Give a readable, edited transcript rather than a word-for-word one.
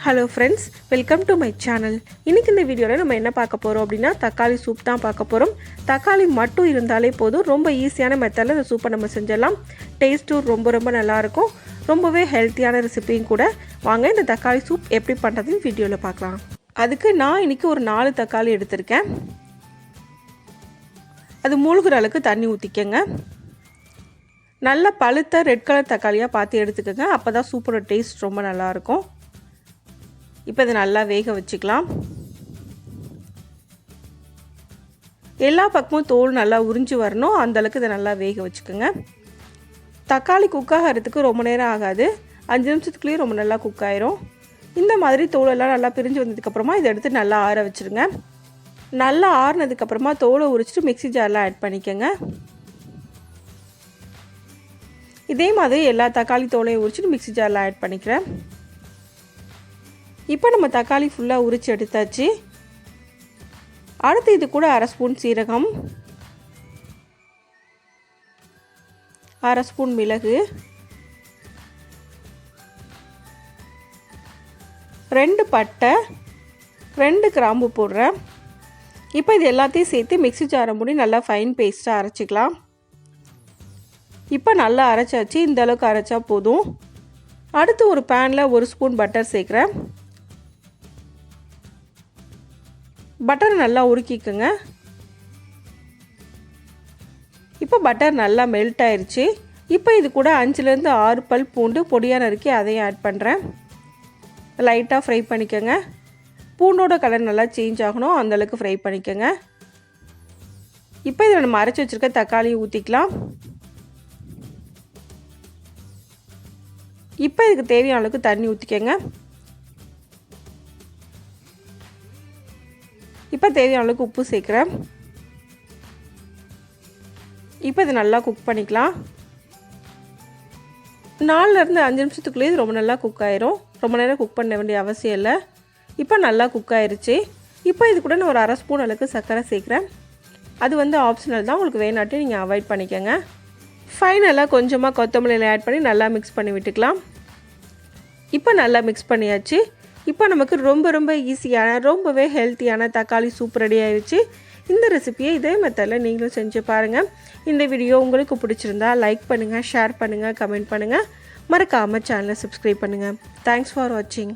Hello friends, welcome to my channel. இன்னைக்கு இந்த வீடியோல நம்ம என்ன பார்க்க போறோம் அப்படினா தக்காளி சூப் தான் பார்க்க போறோம். தக்காளி மட்டும் இருந்தாலே போதும், ரொம்ப ஈஸியான மெத்தட்ல இந்த சூப்பை நம்ம செஞ்சிடலாம். டேஸ்டும் ரொம்ப நல்லா இருக்கும். ரொம்பவே ஹெல்த்தியான ரெசிபியும் கூட. வாங்க இந்த தக்காளி சூப் எப்படி பண்றதுன்னு வீடியோல பார்க்கலாம். அதுக்கு நான் இன்னைக்கு ஒரு 4 தக்காளி எடுத்துர்க்கேன். அது மூழ்குற அளவுக்கு தண்ணி ஊத்திக்கங்க. நல்ல பழுத்த ரெட் கலர் தக்காளியா பார்த்து எடுத்துக்கங்க. அப்பதான் சூப்போட டேஸ்ட் ரொம்ப நல்லா இருக்கும். இப்போ இதை நல்லா வேக வச்சுக்கலாம். எல்லா பக்கமும் தோல் நல்லா உறிஞ்சி வரணும், அந்த அளவுக்கு இதை நல்லா வேக வச்சுக்கோங்க. தக்காளி குக் ஆகிறதுக்கு ரொம்ப நேரம் ஆகாது, 5 நிமிஷத்துக்குள்ளேயே ரொம்ப நல்லா குக் ஆயிரும். இந்த மாதிரி தோலெல்லாம் நல்லா பிரிஞ்சு வந்ததுக்கப்புறமா இதை எடுத்து நல்லா ஆற வச்சுருங்க. நல்லா ஆறினதுக்கப்புறமா தோலை உரிச்சிட்டு மிக்ஸி ஜாரில் ஆட் பண்ணிக்கோங்க. இதே மாதிரி எல்லா தக்காளி தோலையும் உரிச்சிட்டு மிக்ஸி ஜாரில் ஆட் பண்ணிக்கிறேன். இப்போ நம்ம தக்காளி ஃபுல்லாக உரிச்சு எடுத்தாச்சு. அடுத்து இது கூட 1/2 ஸ்பூன் சீரகம், 1/2 ஸ்பூன் மிளகு, 2 பட்டை, 2 கிராம்பு போடுறேன். இப்போ இது எல்லாத்தையும் சேர்த்து மிக்ஸி ஜாரை மூடி நல்லா ஃபைன் பேஸ்ட்டாக அரைச்சிக்கலாம். இப்போ நல்லா அரைச்சாச்சு, இந்த அளவுக்கு அரைச்சா போதும். அடுத்து ஒரு பேனில் 1 ஸ்பூன் பட்டர் சேர்க்குறேன். பட்டர் நல்லா உருக்கிக்கங்க. இப்போ பட்டர் நல்லா மெல்ட் ஆயிடுச்சு. இப்போ இது கூட 5லேருந்து 6 பல் பூண்டு பொடியாக நறுக்கி அதையும் ஆட் பண்ணுறேன். லைட்டாக ஃப்ரை பண்ணிக்கோங்க. பூண்டோட கலர் நல்லா சேஞ்ச் ஆகணும், அந்தளவுக்கு ஃப்ரை பண்ணிக்கோங்க. இப்போ இதில் நம்ம அரைச்சி வச்சுருக்க தக்காளியை ஊற்றிக்கலாம். இப்போ இதுக்கு தேவையான அளவுக்கு தண்ணி ஊற்றிக்கோங்க. இப்போ தேவையான அளவுக்கு உப்பு சேர்க்குறேன். இப்போ இது நல்லா குக் பண்ணிக்கலாம். 4லேருந்து 5 நிமிஷத்துக்குள்ளேயே இது ரொம்ப நல்லா குக் ஆயிரும். ரொம்ப நேரம் குக் பண்ண வேண்டிய அவசியம் இல்லை. இப்போ நல்லா குக் ஆயிருச்சு. இப்போ இது கூட நான் ஒரு 1/2 ஸ்பூன் அளவுக்கு சர்க்கரை சேர்க்குறேன். அது ஆப்ஷனல் தான், உங்களுக்கு வேணாட்டி நீங்கள் அவாய்ட் பண்ணிக்கோங்க. ஃபைனலாக கொஞ்சமாக கொத்தமல்லியில் ஆட் பண்ணி நல்லா மிக்ஸ் பண்ணி விட்டுக்கலாம். இப்போ நல்லா மிக்ஸ் பண்ணியாச்சு. இப்போ நமக்கு ரொம்ப ஈஸியான ரொம்பவே ஹெல்த்தியான தக்காளி சூப் ரெடி ஆயிடுச்சு. இந்த ரெசிபியை இதே மெத்தடில் நீங்களும் செஞ்சு பாருங்கள். இந்த வீடியோ உங்களுக்கு பிடிச்சிருந்தா லைக் பண்ணுங்கள், ஷேர் பண்ணுங்கள், கமெண்ட் பண்ணுங்கள். மறக்காமல் சேனலை சப்ஸ்கிரைப் பண்ணுங்கள். தேங்க்ஸ் ஃபார் வாட்சிங்.